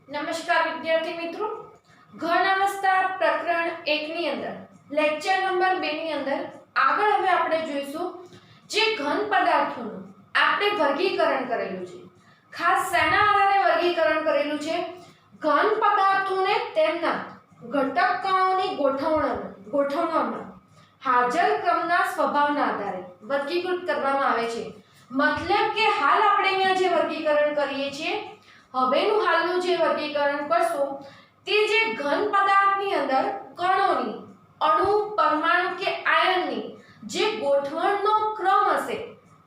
નમસ્કાર વિદ્યાર્થી મિત્રો, ઘન અવસ્થા પ્રકરણ 1 ની અંદર લેક્ચર નંબર 2 ની અંદર આગળ હવે આપણે જોઈશું જે ઘન પદાર્થોનું આપણે વર્ગીકરણ કરેલું છે. ખાસ શેના આધારે વર્ગીકરણ કરેલું છે? ઘન પદાર્થોને તેમના ઘટક કણોની ગોઠવણમાં હાજર ક્રમના સ્વભાવના આધારે વર્ગીકૃત કરવામાં આવે છે. મતલબ કે હાલ આપણે અહીંયા જે વર્ગીકરણ કરીએ છીએ, હવેનું હાલનું જે વર્ગીકરણ કરશું તે જે ઘન પદાર્થની અંદર કણોની, અણુ, પરમાણુ કે આયનની જે ગોઠવણનો ક્રમ હશે,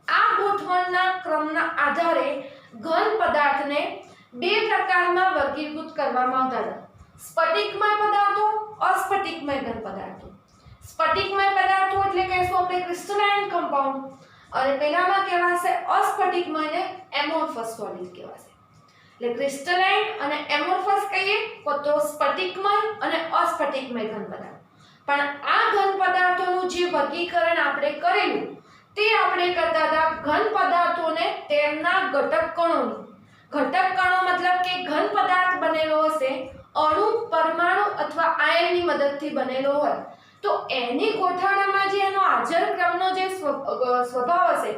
આ ગોઠવણના ક્રમના આધારે ઘન પદાર્થને બે પ્રકારમાં વર્ગીકૃત કરવામાં આવતા હતા: સ્ફટિકમય પદાર્થો, અસ્ફટિકમય ઘન પદાર્થો. સ્ફટિકમય પદાર્થો એટલે કહેશું આપણે ક્રિસ્ટલાઇન કમ્પાઉન્ડ, અને પેલામાં કહેવાશે અસ્ફટિકમયને એમોર્ફસ સોલિડ કહેવાશે. એટલે ક્રિસ્ટલાઇન અને એમોર્ફસ કહીએ તો સ્ફટિકમય અને અસ્ફટિકમય ઘન પદાર્થ. પણ આ ઘન પદાર્થોનું જે વર્ગીકરણ આપણે કરેલું તે આપણે કરતા હતા ઘન પદાર્થોને તેમના ઘટક કણોની. ઘટક કણો મતલબ કે ઘન પદાર્થ બનેલો હશે અણુ, પરમાણુ અથવા આયનની મદદથી બનેલો હોય, તો એની ગોઠવણીમાં જે એનો હાજર ક્રમનો જે સ્વભાવ હશે,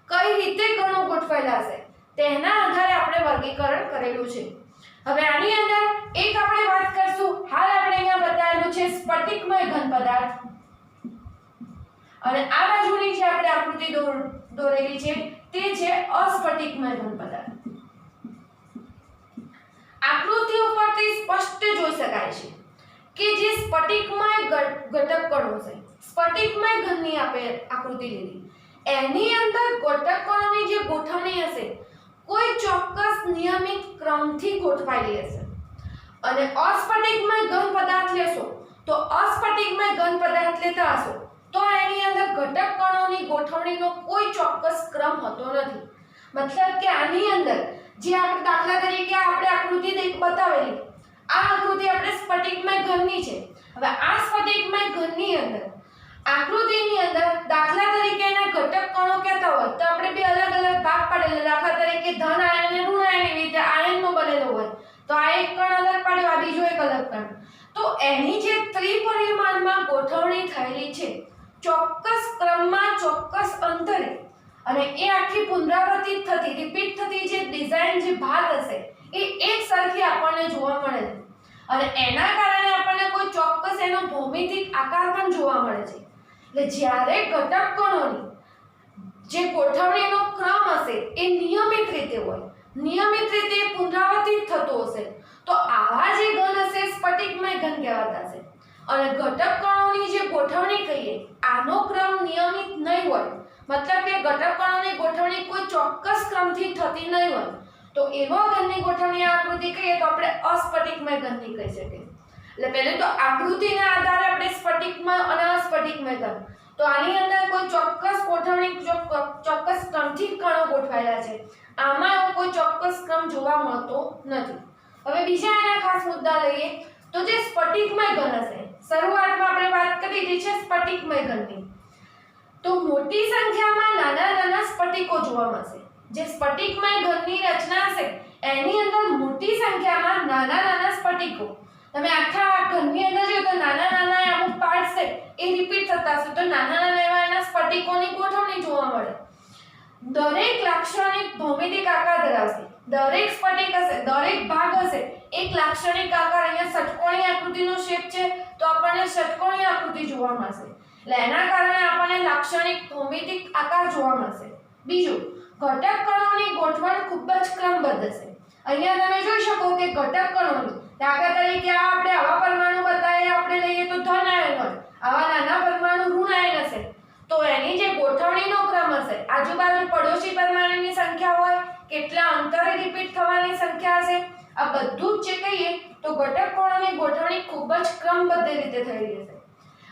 કઈ રીતે કણો ગોઠવાયેલા હશે, તેના આધારે આપણે વર્ગીકરણ કરેલું છે. હવે આની અંદર એક આપણે વાત કરશું. હાલ આપણે અહીંયા બતાવેલું છે સ્ફટિકમય ઘન પદાર્થ, અને આ બાજુની જે આપણે આકૃતિ દોરેલી છે તે છે અસ્ફટિકમય ઘન પદાર્થ. આકૃતિ ઉપરથી સ્પષ્ટ જોઈ શકાય છે કે જે સ્ફટિકમય ઘટક કણો છે, સ્ફટિકમય ઘનની આપણે આકૃતિ લીધી, એની અંદર ઘટક કણોની જે ગોઠવણી હશે કોઈ ચોક્કસ નિયમિત ક્રમથી ગોઠવાયેલી હશે. અને અસ્ફટિકમય ઘન પદાર્થ લેશો તો અસ્ફટિકમય ઘન પદાર્થ લેતા હશો તો એની અંદર ઘટક કણોની ગોઠવણીનો કોઈ ચોક્કસ ક્રમ હોતો નથી. મતલબ કે આની અંદર જે આપણે દાખલા તરીકે આપણે આકૃતિ બતાવેલી, આ આકૃતિ આપણે સ્ફટિકમય ઘનની છે. હવે આ સ્ફટિકમય ઘનની અંદર આકૃતિની અંદર દાખલા તરીકે એના ઘટક કણો કહેતા હોય તો આપણે બે અલગ અલગ ભાગ પાડેલા. દાખલા તરીકે ધન આયન અને ઋણ આયન એવી રીતે આયનનો બનેલો હોય તો આ એક કણ અલગ પાડ્યો, આ બીજો એક અલગ કણ. તો એની જે ત્રિપરિમાણમાં ગોઠવણી થયેલી છે ચોક્કસ ક્રમમાં, ચોક્કસ અંતરે, અને એ આખી પુનરાવર્તિત થતી, રિપીટ થતી જે ડિઝાઇન, જે ભાત હશે એ એક સરખી આપણને જોવા મળે છે. અને એના કારણે આપણને કોઈ ચોક્કસ એનો ભૌમિતિક આકાર પણ જોવા મળે છે. એટલે જ્યારે ઘટક કણોની જે ગોઠવણીનો ક્રમ હશે એ નિયમિત રીતે હોય, નિયમિત રીતે પુનરાવર્તિત થતો હશે, તો આવા જે ઘન હશે સ્ફટિકમય ઘન કહેવાતા હશે. અને ઘટક કણોની જે ગોઠવણી કહીએ આનો ક્રમ નિયમિત નહીં હોય, મતલબ કે ઘટક કણોની ગોઠવણી કોઈ ચોક્કસ ક્રમથી થતી નહીં હોય, તો એવા ઘનની ગોઠવણી આકૃતિ કહીએ તો આપણે અસ્ફટિકમય ઘનની કહી શકીએ. એટલે પહેલે તો આકૃતિના આધારે આપણે સ્ફટિકમય અને અસ્ફટિકમય ઘન, તો આની અંદર કોઈ ચોક્કસ ગોઠવણી, ચોક્કસ ક્રમથી કણો ગોઠવાયેલા છે, આમાં એવો કોઈ ચોક્કસ ક્રમ જોવા મળતો નથી. હવે બીજા એના ખાસ મુદ્દા લઈએ તો જે સ્ફટિકમય ઘન હશે, શરૂઆતમાં આપણે વાત કરી જે છે સ્ફટિકમય ઘનની, તો મોટી સંખ્યામાં નાના નાના સ્ફટિકો જોવા મળશે. જે સ્ફટિકમય ઘનની રચના હશે એની અંદર મોટી સંખ્યામાં નાના નાના સ્ફટિકો, તમે આખા ઘનની અંદર જો તો નાના નાના અમુક પાર્ટ્સ છે એ રિપીટ થતા હશે, તો નાના નાના એવા એના સ્ફટિકોની ગોઠવણી જોવા મળે. દરેક લાક્ષણિક ભૌમિતિક આકાર ધરાવશે. દરેક સ્ફટિક હશે, દરેક ભાગ હશે એક લાક્ષણિક આકાર. અહીંયા ષટકોણી આકૃતિનો શેપ છે તો આપણને ષટકોણી આકૃતિ જોવા મળશે. એટલે એના કારણે આપણને લાક્ષણિક ભૌમિતિક આકાર જોવા મળશે. બીજું, ઘટક કણોની ગોઠવણ ખૂબ જ ક્રમબદ્ધ હશે. અહીંયા તમે જોઈ શકો કે ઘટક કણોની, દાખલા તરીકે આ આપણે આવા પરમાણુ બતાવીએ, આપણે લઈએ તો ધન આયન હોય, આવા નાના પરમાણુ ઋણ આયન હશે, તો એની જે ગોઠવણીનો ક્રમ હશે, આજુબાજુ પડોશી પરમાણુની સંખ્યા હોય, કેટલા અંતરે રિપીટ થવાની સંખ્યા હશે, આ બધું જ જે કહીએ તો ઘટક કણોની ગોઠવણી ખૂબ જ ક્રમબદ્ધ રીતે થયેલી હશે.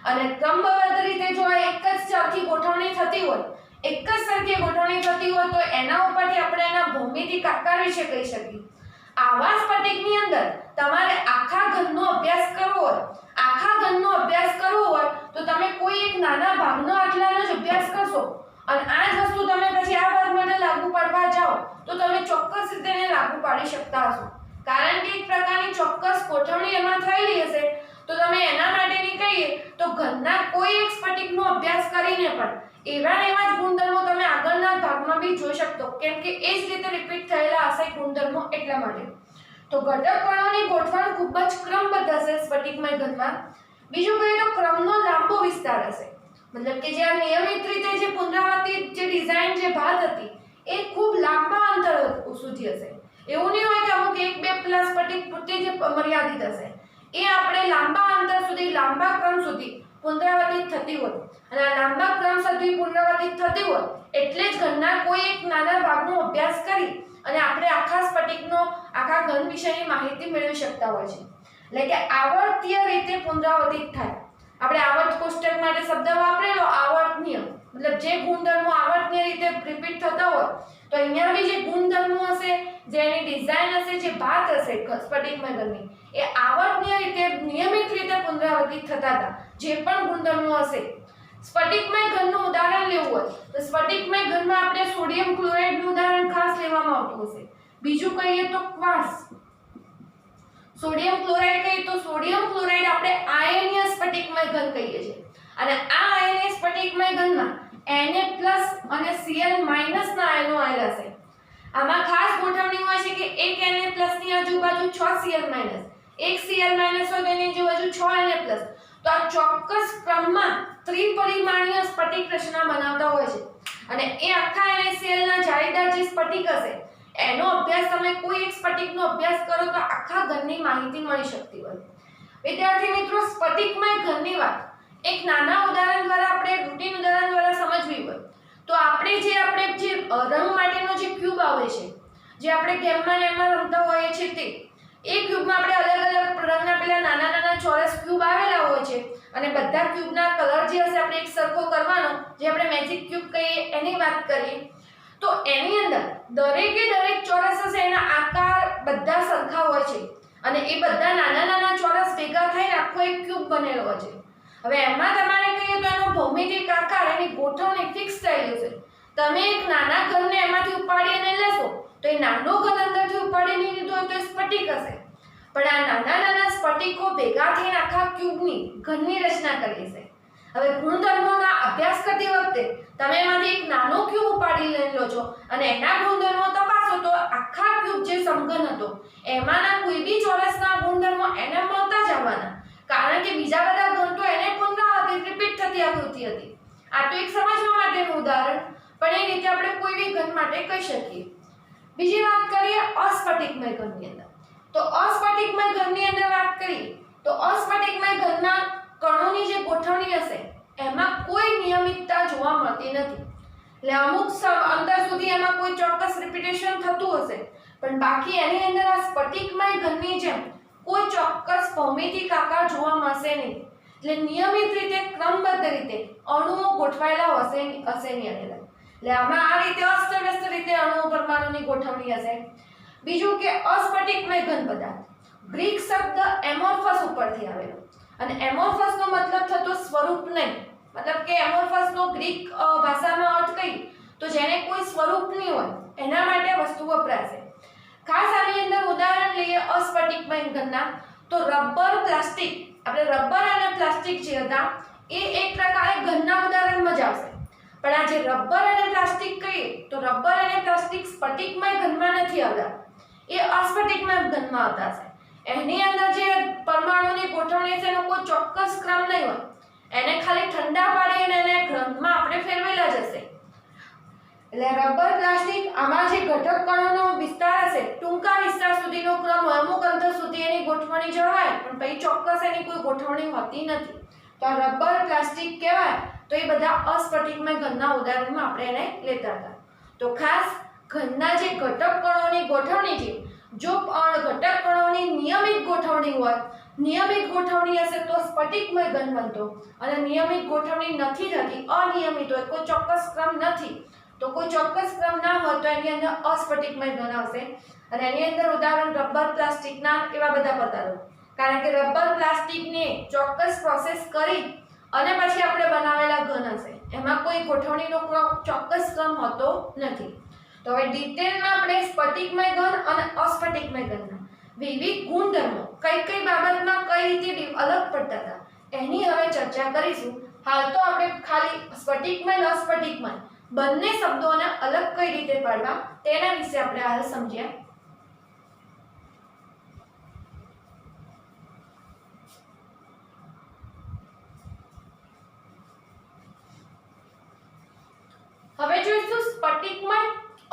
અને ક્રમબદ્ધ રીતે જો એક જ સરખી ગોઠવણી થતી હોય, એક જ સરખી ગોઠવણી થતી હોય તો એના ઉપરથી આપણે એના ભૌમિતિક આકાર વિશે કહી શકીએ. આવા સ્ફટિકની અંદર તમારે આખા ઘનનો અભ્યાસ કરવો હોય, આખા ઘનનો અભ્યાસ કરવો હોય તો તમે કોઈ એક નાના ભાગનો આટલાનો જ અભ્યાસ કરશો અને આ જ વસ્તુ તમે પછી આ ભાગ માટે લાગુ પાડવા જાઓ તો તમે ચોક્કસ રીતે એને લાગુ પાડી શકતા હશો. કારણ કે એક પ્રકારની ચોક્કસ ગોઠવણી એમાં થયેલી હશે, તો તમે એના માટેની કહીએ તો ઘનના કોઈ એક સ્ફટિકનો અભ્યાસ કરીને પણ એવા જ ગુણધર્મો તમે આગળના ભાગમાં બી જોઈ શકતો, કેમ કે એ જ રીતે રિપીટ થયેલા હશે ગુણધર્મો એટલા માટે. તો ઘટક કણોની ગોઠવણ ખૂબ જ ક્રમબદ્ધ હશે સ્ફટિકમય ઘનમાં. બીજું કહીએ તો ક્રમનો લાંબો વિસ્તાર હશે, મતલબ કે જે નિયમિત રીતે જે પુનરાવર્તિત જે ડિઝાઇન જે ભાત હતી એ ખૂબ લાંબા અંતર સુધી હશે. એવું નહીં હોય કે અમુક 1-2 સ્ફટિક પૂરતી જે મર્યાદિત હશે, એ આપણે લાંબા અંતર સુધી લાંબા ક્રમ સુધી પુનરાવર્તિત થતી હોય, અને આ લાંબા ક્રમ સુધી પુનરાવર્તિત થતી હોય એટલે જ ઘનના કોઈ એક નાના ભાગનો અભ્યાસ કરી અને આપણે આખા સ્ફટિકનો આખા ઘન વિશેની માહિતી મેળવી શકતા હોય છે. એટલે કે આવર્તીય રીતે પુનરાવર્તિત થાય. આપણે આવર્ત કોષ્ટક માટે શબ્દ વાપરેલો આવર્તનીય, મતલબ જે ગુણધર્મો આવર્તનીય રીતે રિપીટ થતા હોય, તો અહીંયા બી જે ગુણધર્મો હશે, જે એની ડિઝાઇન હશે, જે ભાત હશે સ્ફટિકમય ઘનની, એ આવર્તનીય રીતે નિયમિત રીતે પુનરાવર્તિત થતા હતા. જે પણ ગુણધર્મો હશે, સ્ફટિકમય ઘનનું ઉદાહરણ લેવું હોય તો સ્ફટિકમય ઘનમાં આપણે સોડિયમ ક્લોરાઇડનું ઉદાહરણ ખાસ લેવામાં આવતું હશે. બીજું કહીએ તો ક્વાર્ટઝ. સોડિયમ ક્લોરાઇડ કહીએ તો સોડિયમ ક્લોરાઇડ આપણે આયનીય સ્ફટિકમય ઘન કહીએ છીએ, અને આ આયનીય સ્ફટિકમય ઘનમાં Na+ અને Cl- ના આયનો આવેલા છે. આમાં ખાસ ગોઠવણી હોય છે કે એક Na+ ની આજુબાજુ 6 Cl-, એક Cl- હોય તેની આજુબાજુ 6 Na+. તો આ ચોક્કસ ક્રમમાં ત્રિપરિમાણીય સ્ફટિક રચના બનાવતા હોય છે, અને એ આખા NaCl ના જાળીદાર જે સ્ફટિક હશે એનો અભ્યાસ તમે કોઈ એક સ્ફટિકનો અભ્યાસ કરો તો આખા ઘનની માહિતી મળી શકતી હોય. વિદ્યાર્થી મિત્રો, સ્ફટિકમય ઘનની વાત એક નાના ઉદાહરણ દ્વારા આપણે રૂટીન ઉદાહરણ દ્વારા સમજવી હોય તો આપણે જે રંગ માટેનો જે ક્યુબ આવે છે, જે આપણે ગેમમાં ને એમાં રમતા હોઈએ છીએ, તે એ ક્યુબમાં આપણે અલગ અલગ રંગના પેલા નાના નાના ચોરસ ક્યુબ આવેલા હોય છે, અને બધા ક્યુબના કલર જે હશે આપણે એક સરખો કરવાનો, જે આપણે મેજિક ક્યુબ કહીએ એની વાત કરીએ તો એની અંદર દરેક ચોરસ હશે એના આકાર બધા સરખા હોય છે, અને એ બધા નાના નાના ચોરસ ભેગા થઈને આખો એક ક્યુબ બનેલો હોય છે. હવે એમાં તમારે કહીએ તો એનો ભૌમિતિક આકાર, એની ગોઠવણી ફિક્સ થયેલી છે. તમે એક નાના ઘનને એમાંથી ઉપાડીને લેશો તો એ નાનો ઘન અંદરથી ઉપાડીને લીધો હોય તો એ સ્ફટિક હશે, પણ આ નાના નાના સ્ફટિકો ભેગા થઈને આખા ક્યુબની ઘનની રચના કરી છે. હવે ગુણધર્મોના અભ્યાસ કરતી વખતે તમે એમાંથી એક નાનો ક્યુબ ઉપાડી લો છો અને એના ગુણધર્મો તપાસો તો આખા ક્યુબ જે સમઘન હતો એમાંના કોઈ બી ચોરસના ગુણધર્મો એને મળતા જ આવવાના, કારણ કે બીજા બધા ઘન તો એને પુનરાવર્તિત રિપીટ થતી આકૃતિ હતી. આ તો એક સમજવા માટેનું ઉદાહરણ, પણ એ રીતે આપણે કોઈ બી ઘન માટે કહી શકીએ. બીજી વાત કરીએ અસ્ફટિકમય ઘનની અંદર. તો અસ્ફટિકમય ઘનની અંદર વાત કરીએ તો અસ્ફટિકમય ઘનના કણોની જે ગોઠવણી હશે એમાં કોઈ નિયમિતતા જોવા મળતી નથી. એટલે અમુક અંતર સુધી એમાં કોઈ ચોક્કસ રિપીટેશન થતું હશે, પણ બાકી એની અંદર આ સ્ફટિકમય ઘનની જેમ કોઈ ચોક્કસ ભૌમિતિક આકાર જોવા મળશે નહીં. એટલે નિયમિત રીતે ક્રમબદ્ધ રીતે અણુઓ ગોઠવાયેલા હશે નહીં એની અંદર. એટલે આમાં આ રીતે અસ્તવ્યસ્ત રીતે અણુઓ પરમાણુની ગોઠવણી હશે. બીજું કે અસ્ફટિકમય ઘન પદાર્થ. ગ્રીક શબ્દ એમોર્ફસ ઉપરથી આવેલો, અને એમોર્ફસ નો મતલબ થતો સ્વરૂપ નહીં, મતલબ કે એમોર્ફસ નો ગ્રીક ભાષામાં અર્થ કહી તો જેને કોઈ સ્વરૂપ નહીં હોય એના માટે વસ્તુ વપરાશે. ખાસ આની અંદર ઉદાહરણ લઈએ અસ્ફટિકમય ઘનના તો રબર, પ્લાસ્ટિક. આપણે રબર અને પ્લાસ્ટિક જે હતા એ એક પ્રકારે ઘનના ઉદાહરણમાં જ આવશે, પણ આ જે રબર અને પ્લાસ્ટિક કહીએ તો રબર અને પ્લાસ્ટિક સ્ફટિકમય ઘનમાં નથી આવતા, એ અસ્ફટિકમય ઘનમાં આવતા છે. એની અંદર જે પરમાણુની ગોઠવણી છે એનો કોઈ ચોક્કસ ક્રમ નહીં હોય, એને ખાલી ઠંડા પાડીને એને ઘનમાં આપણે ફેરવેલા જ હશે. એટલે રબર, પ્લાસ્ટિક, આમાં જે ઘટક કણોનો વિસ્તાર હશે ટૂંકા વિસ્તાર સુધીનો ક્રમ હોય, અમુક અંતર સુધી એની ગોઠવણી જળવાય, પણ પછી ચોક્કસ એની કોઈ ગોઠવણી હોતી નથી. તો આ રબર, પ્લાસ્ટિક કહેવાય, તો એ બધા અસ્ફટિકમય ઘનના ઉદાહરણમાં આપણે એને લેતા હતા. તો ખાસ ઘનના જે ઘટક કણોની ગોઠવણી છે, જો ઘટક કણોની નિયમિત ગોઠવણી હોય, નિયમિત ગોઠવણી હશે તો સ્ફટિકમય ઘન બનતો, અને નિયમિત ગોઠવણી નથી થતી, અનિયમિત હોય, કોઈ ચોક્કસ ક્રમ નથી, તો કોઈ ચોક્કસ ક્રમ ના હોય તો એની અંદર અસ્ફટિકમય ઘન આવશે. અને એની અંદર ઉદાહરણ રબર, પ્લાસ્ટિકના એવા બધા પદાર્થો, કારણ કે રબર, પ્લાસ્ટિકને ચોક્કસ પ્રોસેસ કરી અને પછી આપણે બનાવેલા ઘન હશે, એમાં કોઈ ગોઠવણીનો ચોક્કસ ક્રમ હોતો નથી. તો હવે ડિટેલમાં આપણે સ્ફટિકમય ઘન અને અસ્ફટિકમય ઘનના વિવિધ ગુણધર્મો કઈ કઈ બાબતમાં કઈ રીતે અલગ પડતા હતા એની હવે ચર્ચા કરીશું. હાલ તો આપણે ખાલી સ્ફટિકમય અને અસ્ફટિકમય બંને શબ્દોને અલગ કઈ રીતે પાડવા તેના વિશે આપણે હાલ સમજ્યા. હવે જોઈશું સ્ફટિકમય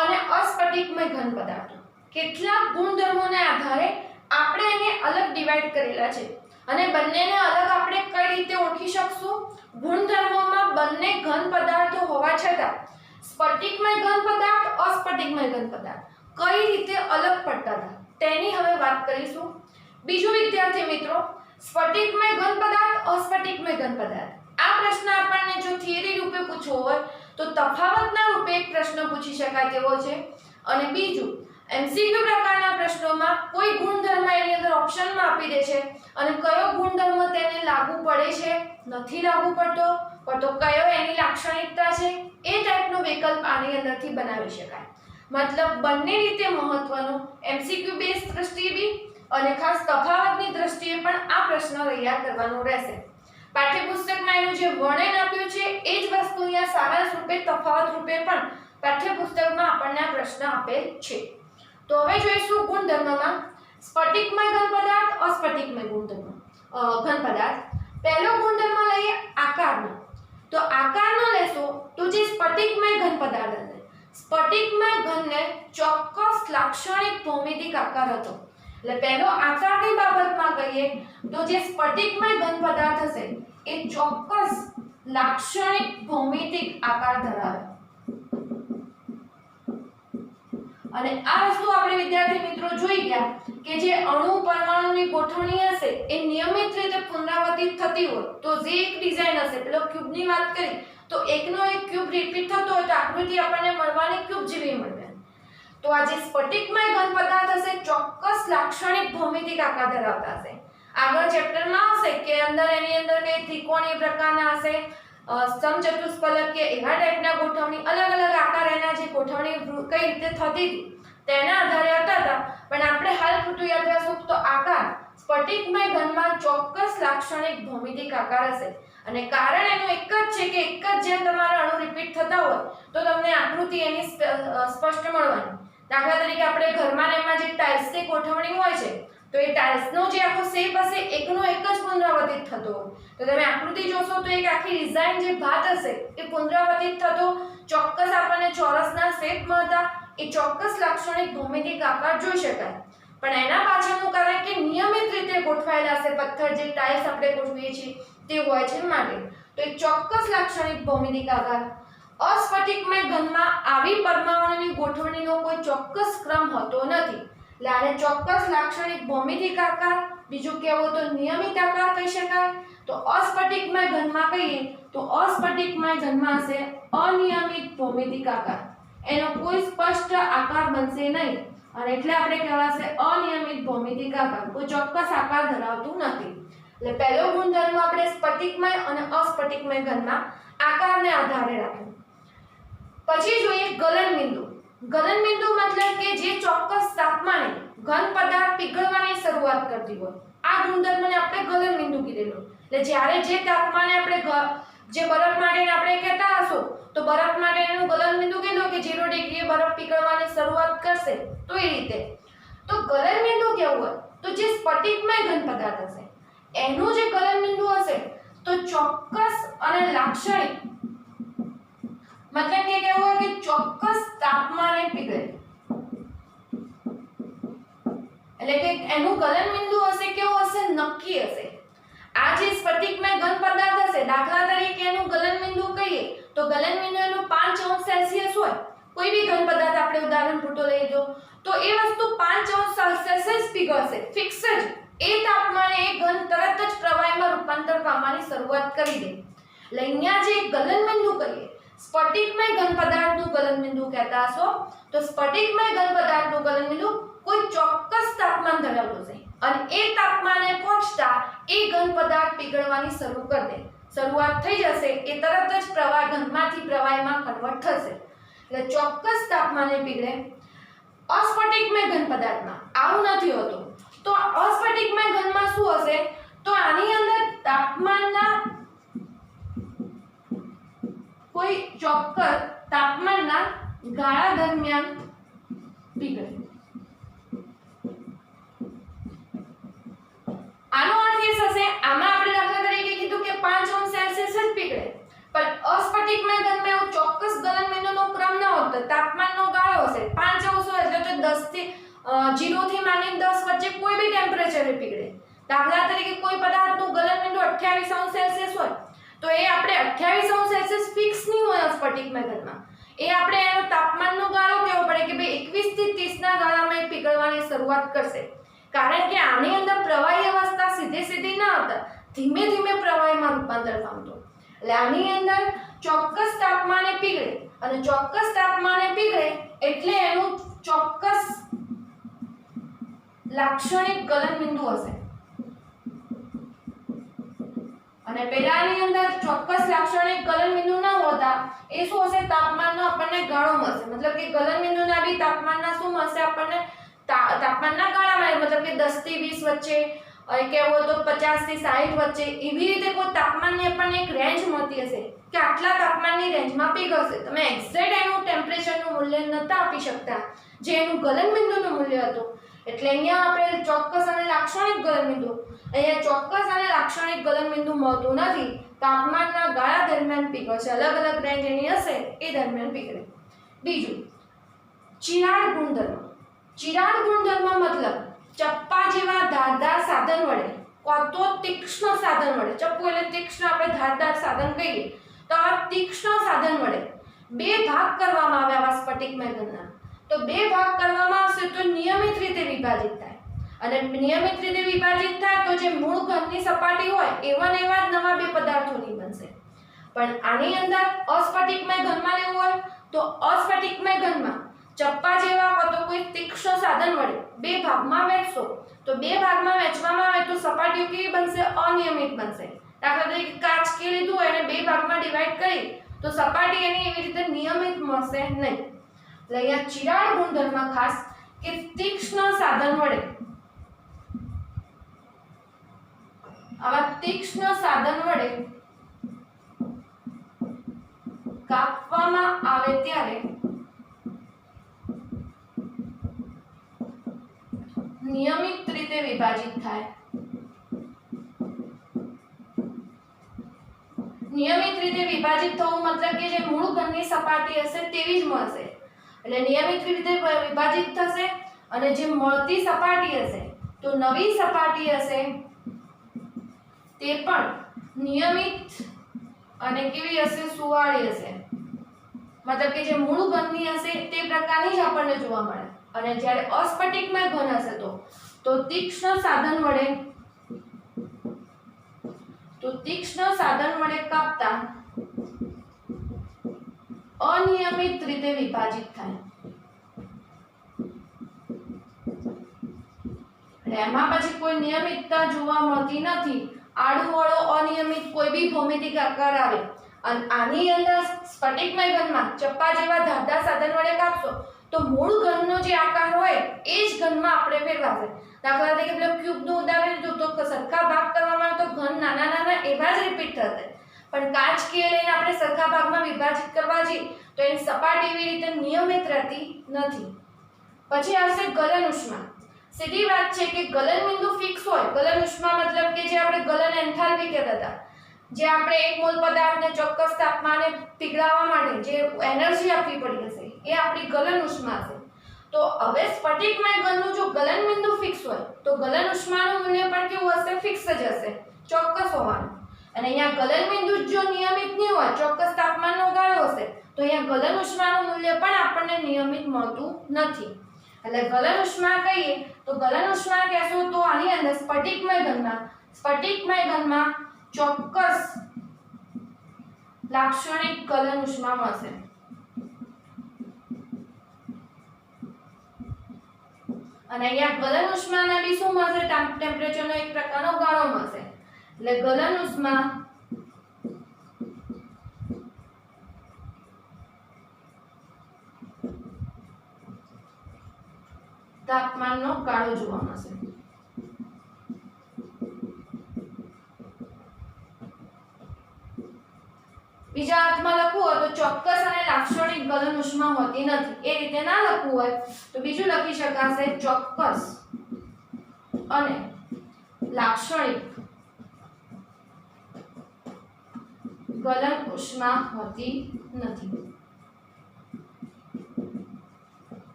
અને અસ્ફટિકમય ઘન પદાર્થો. કેટલાક ગુણધર્મોને આધારે આપણે એને અલગ ડિવાઇડ કરેલા છે અને બંનેને અલગ આપણે કઈ રીતે ઓળખી શકશું? ગુણધર્મોમાં બંને ઘન પદાર્થો હોવા છતાં સ્ફટિકમય ઘન પદાર્થ અસ્ફટિકમય ઘન પદાર્થ કઈ રીતે અલગ પડતા હતા તેની હવે વાત કરીશું. બીજું વિદ્યાર્થી મિત્રો, સ્ફટિકમય ઘન પદાર્થ અસ્ફટિકમય ઘન પદાર્થ આ પ્રશ્ન આપણને જો થિયરી રૂપે પૂછવો હોય તો તફાવતના રૂપે એક પ્રશ્ન પૂછી શકાય તેવો છે. અને બીજું એમસીક્યુ પ્રકારના પ્રશ્નોમાં કોઈ ગુણધર્મ એની અંદર ઓપ્શનમાં આપી દે છે અને કયો ગુણધર્મ તેને લાગુ પડે છે, નથી લાગુ પડતો, તો કયો એની લાક્ષણિકતા છે, એ ટાઈપનો વિકલ્પ આની અંદરથી બનાવી શકાય. મતલબ બંને રીતે મહત્વનું એમસીક્યુ બેઝ દ્રષ્ટિએ બી અને ખાસ તફાવતની દ્રષ્ટિએ પણ આ પ્રશ્ન તૈયાર કરવાનો રહેશે. પાઠ્યપુસ્તકમાં એનું જે વર્ણન આપ્યું છે એ જ વસ્તુ અહીંયા સારાંશ રૂપે તફાવત રૂપે પણ પાઠ્યપુસ્તકમાં આપણને આ પ્રશ્ન આપેલ છે. તો હવે જોઈશું ગુણધર્મમાં સ્ફટિકમય ઘન પદાર્થ અસ્ફટિકમય ગુણધર્મ ઘન પદાર્થ. પહેલો ગુણધર્મ લઈએ આકારનો. તો આકારનો લેશો તો જે સ્ફટિકમય ઘન પદાર્થ હશે, સ્ફટિકમય ઘનને ચોક્કસ લાક્ષણિક ભૌમિતિક આકાર હતો. એટલે પહેલો આકારની બાબતમાં કહીએ તો જે સ્ફટિકમય ઘન પદાર્થ હશે એ ચોક્કસ લાક્ષણિક ભૌમિતિક આકાર ધરાવે. અને આ વસ્તુ આપણે વિદ્યાર્થી મિત્રો જોઈ ગયા કે જે અણુ પરમાણુની ગોઠવણી હશે એ નિયમિત રીતે પુનરાવર્તિત થતી હોય તો જે એક ડિઝાઇન હશે, પેલો ક્યુબની વાત કરી તો એકનો એક ક્યુબ રિપીટ થતો હોય તો આકૃતિ આપણને મળવાની ક્યુબ જેવી મળે. તો આ જે સ્ફટિકમય ઘન પદાર્થ હશે ચોક્કસ લાક્ષણિક ભૌમિતિક આકાર ધરાવતા હશે. આગળ ચેપ્ટરમાં આવશે કે અંદર એની અંદર કઈ ત્રિકોણીય પ્રકારના હશે, સમચતુષ્ફલકીય એવા ટાઈપના ગોઠવણી, અલગ અલગ આકાર એના જે ગોઠવણી કઈ રીતે થતી હતી તેના આધારે હતા. પણ આપણે હાલ પૂરતું યાદ રાખશું તો આકાર સ્ફટિકમય ઘનમાં ચોક્કસ લાક્ષણિક ભૌમિતિક આકાર હશે. અને કારણ એનું એક જ છે કે એક જ જેમ તમારા અણુ રિપીટ થતા હોય તો તમને આકૃતિ એની સ્પષ્ટ મળવાની. દાખલા તરીકે આપણે ઘરમાં એમાં જે ટાઇલ્સની ગોઠવણી હોય છે તો એ ટાઇલ્સનો જે આખો શેપ હશે એકનો એક જ પુનરાવર્તિત થતો હોય તો તમે આકૃતિ જોશો તો એક આખી ડિઝાઇન જે ભાત હશે એ પુનરાવર્તિત થતો ચોક્કસ આપણને ચોરસના શેપ મળતા એ ચોક્કસ લાક્ષણિક ભૌમિતિક આકાર જોઈ શકાય. પણ એના પાછળનું કારણ કે નિયમિત રીતે ગોઠવાયેલા હશે પથ્થર જે ટાઇલ્સ આપણે ગોઠવીએ છીએ તે હોય છે માટે. તો એક ચોક્કસ લાક્ષણિક ભૌમિતિક આકાર. અસ્ફટિકમય ઘનમાં આવી પરમાણુની ગોઠવણીનો કોઈ ચોક્કસ ક્રમ હોતો નથી. એટલે આને ચોક્કસ લાક્ષણિક ભૌમિતિક આકાર, બીજું કહેવું તો નિયમિત આકાર કહી શકાય. તો અસ્ફટિકમય ઘનમાં કહીએ તો અસ્ફટિકમય ઘનમાં હશે અનિયમિત ભૌમિતિક આકાર. એનો કોઈ સ્પષ્ટ આકાર બનશે નહીં અને એટલે આપણે કહેવાશે અનિયમિત ભૌમિતિક આકાર, કોઈ ચોક્કસ આકાર ધરાવતું નથી. એટલે પહેલો ગુણધર્મ આપણે સ્ફટિકમય અને અસ્ફટિકમય ઘનમાં આકારને આધારે રાખ્યો. પછી જોઈએ ગલનબિંદુ. ગલનબિંદુ મતલબ કે જે ચોક્કસ તાપમાને ઘન પદાર્થ પીગળવાની શરૂઆત કરતી હોય આ ગુણધર્મને આપણે ગલનબિંદુ કીધેલો. એટલે જ્યારે જે તાપમાને આપણે જે બરફ માટે આપણે કહેતા હશો તો બરફ માટે એનું ગલનબિંદુ કીધું કે 0 ડિગ્રીએ બરફ પીગળવાની શરૂઆત કરશે તો એ રીતે. તો ગલનબિંદુ કેવું હોય તો જે સ્ફટિકમય ઘન પદાર્થ હશે એનું જે ગલનબિંદુ હશે તો ચોક્કસ અને લાક્ષણિક, મતલબ કે કેવું હોય કે ચોક્કસ તાપમાને પીગળે. એટલે કે એનું ગલનબિંદુ હશે કેવું હશે, નક્કી હશે. આ જે સ્ફટિકમય ઘન પદાર્થ હશે દાખલા તરીકે એનું ગલનબિંદુ કહીએ તો ગલનબિંદુ એનું 5°C હોય. કોઈ બી ઘન પદાર્થ આપણે ઉદાહરણ પૂરતો લઈ દો તો એ વસ્તુ 5°C જ પીગળશે, ફિક્સ જ. એ તાપમાને એ ઘન તરત જ પ્રવાહીમાં રૂપાંતર પામવાની શરૂઆત કરી દે. એટલે અહીંયા જે ગલનબિંદુ કહીએ સ્ફટિકમય ઘન પદાર્થનું ગલનબિંદુ કહેતા હશો તો સ્ફટિકમય ઘન પદાર્થનું ગલનબિંદુ કોઈ ચોક્કસ તાપમાન ધરાવતું છે અને એ તાપમાને પહોંચતા એ ઘન પદાર્થ પીગળવાની શરૂ કરી દે. શરૂઆત થઈ જશે એ તરત જ પ્રવાહ ઘનમાંથી પ્રવાહીમાં કન્વર્ટ થશે. એટલે ચોક્કસ તાપમાને પીગળે. અસ્ફટિકમય ઘન પદાર્થમાં આવું નથી હોતું. તો અસ્ફટિકમય ઘનમાં શું હશે? તો આની અંદર તાપમાનના કોઈ ચોક્કસ તાપમાનના ગાળા દરમિયાન પીગળે. આનો અર્થ એ થશે, આમાં આપણે દાખલા તરીકે કીધું કે 5 અંશ સેલ્સિયસ જ પીગળે, પણ અસ્ફટિકમય ઘનમાં એવો ચોક્કસ ગલનબિંદુનો ક્રમ ન હોતો, તાપમાનનો ગાળો હશે 5 અંશ એટલે તો 10 થી 0 થી માંડીને 10 વચ્ચે કોઈ બી ટેમ્પરેચરે પીગળે. દાખલા તરીકે કોઈ પદાર્થનું ગલનબિંદુ 28 અંશ સેલ્સિયસ હોય તો એ આપણે 28 અંશ સેલ્સિયસ ફિક્સ નહીં હોય સ્ફટિકમય ઘનમાં, એ આપણે એનો તાપમાનનો ગાળો કેવો પડે કે ભાઈ 21 થી 30 ના ગાળામાં એ પીગળવાની શરૂઆત કરશે. કારણ કે આની અંદર પ્રવાહી અવસ્થા સીધી ન આવતા ધીમે ધીમે પ્રવાહીમાં રૂપાંતર પામતો. એટલે આની અંદર ચોક્કસ તાપમાને પીગળે, અને ચોક્કસ તાપમાને પીગળે એટલે એનું ચોક્કસ લાક્ષણિક ગલનબિંદુ હશે. અને પેલાની અંદર ચોક્કસ લાક્ષણિક ગલનબિંદુ ન હોતા એ શું હશે? તાપમાનનો આપણને ગાળો મળશે, મતલબ કે ગલનબિંદુના બી તાપમાનના શું મળશે આપણને? તાપમાનના ગાળામાં, મતલબ કે 10 થી 20 વચ્ચે કે હોય તો 50 થી 60 વચ્ચે એવી રીતે કોઈ તાપમાનની આપણને એક રેન્જ મળતી હશે કે આટલા તાપમાનની રેન્જમાં પીગળશે. તમે એક્ઝેક્ટ એનું ટેમ્પરેચરનું મૂલ્ય નતા આપી શકતા જે એનું ગલનબિંદુનું મૂલ્ય હતું. એટલે અહીંયા આપણે ચોક્કસ અને લાક્ષણિક ગલનબિંદુ, અહીંયા ચોક્કસ અને લાક્ષણિક ગલનબિંદુ મળતું નથી, તાપમાનના ગાળા દરમિયાન પીગળશે. અલગ અલગ રેન્જ એની હશે એ દરમિયાન પીગળે. બીજું, ચિરાડ ગુણધર્મ. ચિરાડ ગુણધર્મ મતલબ ચપ્પા જેવા ધારદાર સાધન વડે કાં તો તીક્ષ્ણ સાધન વડે, ચપ્પુ એટલે તીક્ષ્ણ આપણે ધારદાર સાધન કહીએ, તો આ તીક્ષ્ણ સાધન વડે બે ભાગ કરવામાં આવે આવા સ્ફટિકમય ઘનના. તો બે ભાગ કરવામાં આવશે તો નિયમિત રીતે વિભાજિત થાય, અને નિયમિત રીતે વિભાજિત થાય તો જે મૂળ ઘનની સપાટી હોય એવા ને એવા જ નવા બે પદાર્થોની બનશે. પણ આની અંદર અસ્ફટિકમય ઘનમાં લેવું હોય તો અસ્ફટિકમય ઘનમાં ચપ્પા જેવા કાં તો કોઈ તીક્ષ્ણ સાધન વડે બે ભાગમાં વહેંચશો તો બે ભાગમાં વહેંચવામાં આવે તો સપાટીઓ કેવી બનશે? અનિયમિત બનશે. દાખલા તરીકે કાચ કે લીધું હોય અને બે ભાગમાં ડિવાઈડ કરી તો સપાટી એની એવી રીતે નિયમિત મળશે નહીં. એટલે અહીંયા ચિરાડ ગુણધર્મ ખાસ કે તીક્ષ્ણ સાધન વડે, આવા તીક્ષ્ણ સાધન વડે કાપવામાં આવે ત્યારે નિયમિત રીતે વિભાજિત થાય. નિયમિત રીતે વિભાજિત થવું મતલબ કે જે મૂળ ઘનની સપાટી હશે તેવી જ મળશે. એટલે નિયમિત રીતે વિભાજિત થશે અને જે મળતી સપાટી હશે તો નવી સપાટી હશે તે પણ નિયમિત અને કેવી હશે? સુવાળી હશે. મતલબ કે જે મૂળ ઘનની હશે તે પ્રકારની જ આપણને જોવા મળે. અને જ્યારે અસ્ફટિકમય ઘન હશે તો તીક્ષ્ણ સાધન વડે કાપતા અનિયમિત રીતે વિભાજિત થાય. એટલે એમાં પછી કોઈ નિયમિતતા જોવા મળતી નથી. આડુંવાળો અનિયમિત કોઈ બી ભૌમિતિક આકાર આવે અને આની અંદર સ્ફટિકમય ઘનમાં ચપ્પા જેવા ધારદાર સાધન વડે કાપશો તો મૂળ ઘનનો જે આકાર હોય એ જ ઘનમાં આપણે ફેરવાશે. દાખલા તરીકે પેલો ક્યુબનું ઉદાહરણ લીધું તો સરખા ભાગ કરવામાં આવે તો ઘન નાના નાના એવા જ રિપીટ થશે, પણ કાચ કે લઈને આપણે સરખા ભાગમાં વિભાજિત કરવા જઈએ તો એની સપાટી એવી રીતે નિયમિત રહેતી નથી. પછી આવશે ગલન ઉષ્મા. સીધી વાત છે કે ગલન બિંદુ ફિક્સ હોય. ગલન ઉષ્મા મતલબ કે જે આપણે ગલન એન્થાલ્પી કહેતા હતા, જે આપણે એક મોલ પદાર્થને ચોક્કસ તાપમાને પીગળાવવા માટે જે એનર્જી આપવી પડી હશે એ આપણી ગલન ઉષ્મા છે. તો હવે સ્ફટિકમય ઘનનું જો ગલન બિંદુ ફિક્સ હોય તો ગલન ઉષ્માનું મૂલ્ય પણ કેવું હશે? ફિક્સ જ હશે, ચોક્કસ હોવાનું. અને અહીંયા ગલન બિંદુ જો નિયમિત નહીં હોય, ચોક્કસ તાપમાનનો ગાળો હશે તો અહીંયા ગલન ઉષ્માનું મૂલ્ય પણ આપણને નિયમિત મળતું નથી. એટલે ગલન ઉષ્મા કહીએ તો ગલન ઉષ્મા કહેશું તો આની અંદર સ્ફટિકમય ઘનમાં ચોક્કસ લાક્ષણિક ગલન ઉષ્મા મળશે. અને અહીંયા ગલન ઉષ્માના બી શું મળશે? ટેમ્પરેચરનો એક પ્રકારનો ગાળો મળશે. એટલે ગલન ઉષ્મા તાપમાનનો ગાળો જોવા મળશે. બીજા અર્થમાં લખવું હોય તો ચોક્કસ અને લાક્ષણિક ગલન ઉષ્મા હોતી નથી. એ રીતે ના લખવું હોય તો બીજું લખી શકાશે ચોક્કસ અને લાક્ષણિક ગલન ઉષ્મા હોતી નથી.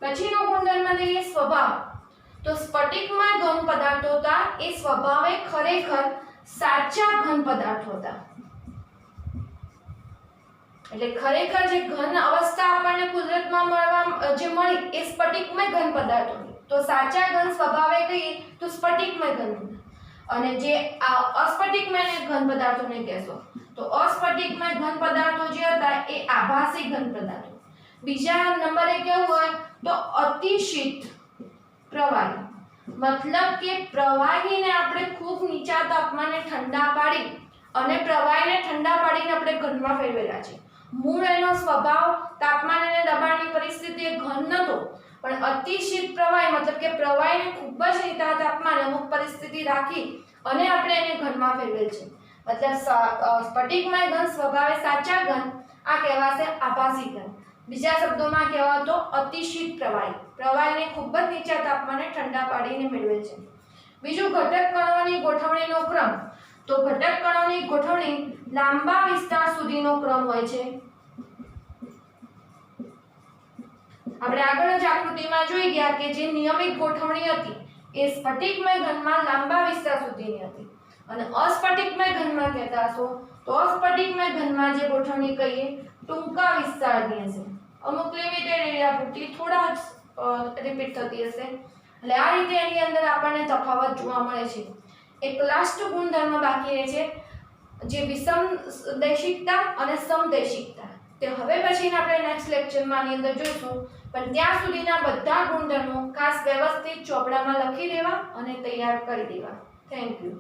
પછીનો ગુણધર્મ લઈએ સ્વભાવ. તો સ્ફટિકમય ઘન પદાર્થો હતા એ સ્વભાવે ખરેખર સાચા ઘન પદાર્થો હતા. એટલે ખરેખર જે ઘન અવસ્થા આપણને કુદરતમાં જે મળી એ સ્ફટિકમય ઘન પદાર્થોની. તો સાચા ઘન સ્વભાવે કહીએ તો સ્ફટિકમય ઘન, અને જે અસ્ફટિકમય ઘન પદાર્થોને કહેશો તો અસ્ફટિકમય ઘન પદાર્થો જે હતા એ આભાસી ઘન પદાર્થો. બીજા નંબરે કેવું હોય તો અતિશીત પ્રવાહી, મતલબ કે પ્રવાહીને આપણે ખૂબ નીચા તાપમાને ઠંડા પાડી અને પ્રવાહીને ઠંડા પાડીને આપણે ઘનમાં ફેરવેલા છે. મૂળ એનો સ્વભાવ તાપમાન અને દબાણની પરિસ્થિતિએ ઘન નહોતો, પણ અતિશીત પ્રવાહી મતલબ કે પ્રવાહીને ખૂબ જ નીચા તાપમાને અમુક પરિસ્થિતિ રાખી અને આપણે એને ઘનમાં ફેરવેલ છે. મતલબ સ્ફટિકમય ઘન સ્વભાવે સાચા ઘન, આ કહેવાશે આભાસી ઘન. બીજા શબ્દોમાં કહેવાય તો અતિશીત પ્રવાહી, પ્રવાહીને ખૂબ જ નીચા તાપમાને ઠંડા પાડીને મેળવેલ છે. બીજું ઘટક કણોની ગોઠવણીનો ક્રમ. તો ઘટક કણોની ગોઠવણી લાંબા વિસ્તાર સુધીનો ક્રમ હોય છે. આપણે આગળ જ આકૃતિમાં જોઈ ગયા કે જે નિયમિત ગોઠવણી હતી એ સ્ફટિકમય ઘનમાં લાંબા વિસ્તાર સુધીની હતી, અને અસ્ફટિકમય ઘનમાં કહેતા હશો તો અસ્ફટિકમય ઘનમાં જે ગોઠવણી કહીએ ટૂંકા વિસ્તારની હશે, અમુક લિમિટેડ એરિયા પૂરતી થોડા જ રિપીટ થતી હશે. એટલે આ રીતે એની અંદર આપણને તફાવત જોવા મળે છે. એક લાસ્ટ ગુણધર્મ બાકી રહે છે જે વિષમદેશિકતા અને સમદેશિકતા. તે હવે પછીના આપણે નેક્સ્ટ લેક્ચરમાં ની અંદર જોઈશું. પણ ત્યાં સુધીના બધા ગુણધર્મો ખાસ વ્યવસ્થિત ચોપડામાં લખી દેવા અને તૈયાર કરી દેવા. Thank you.